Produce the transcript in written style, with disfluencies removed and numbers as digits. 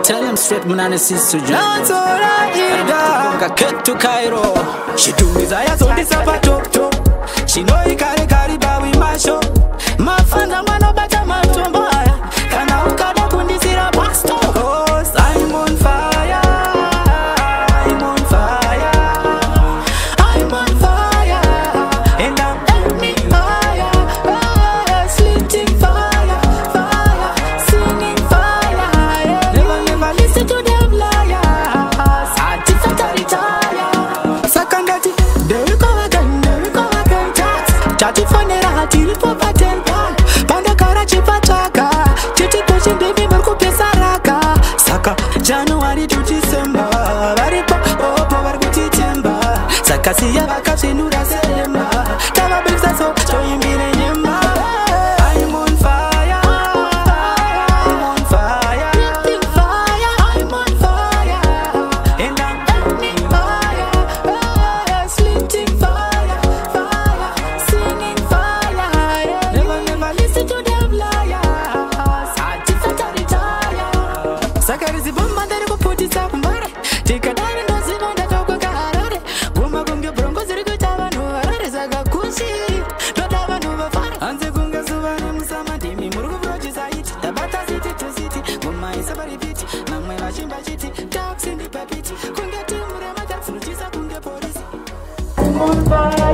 Tell him straight munane sisu jam. That's all I hear. Get to Cairo. She do desire so this up a top top. She know he carry bawi masho. Mafanda mano bata matombaya. Kana ukada kundisira pasto. Cause I'm on fire. I'm on fire. I'm on fire. And I'm aiming fire. Fire, slitting fire. Fire, singing fire. Never listen to them liars. Satisfactory retire. Sakandati, there you go again. Chati fonera tiri popa tempa. Panda kara chipa chaka. Chiti koshin baby marko pesa raka. Saka January to December. Varipo opo vargo chichemba. Saka siya baka shinura semba. Kama bimsa so choimbire nyemba. I'm on fire. I'm on fire. Breathing fire. I'm on fire. And I'm burning fire. Fire, slitting fire. Fire, singing fire. Never listen to them liars. Satisfactory retire. Sakarizi bomba ndari kuputisa kumbare. Tikadari ndo zinonda toko kaharare. Guma kunge brongo ziri kuita vanhu varare. Saka kushi ndoda vanhu vafare. Hanze kunge zuva nemusama ndimi muri kuprodusa iti. Tabata city to city. Guma isa paripiti. Mamwe vachimba chiti. Taxi ndi papiti. Kunge timu remata funutisa kunge polisi. I'm on fire.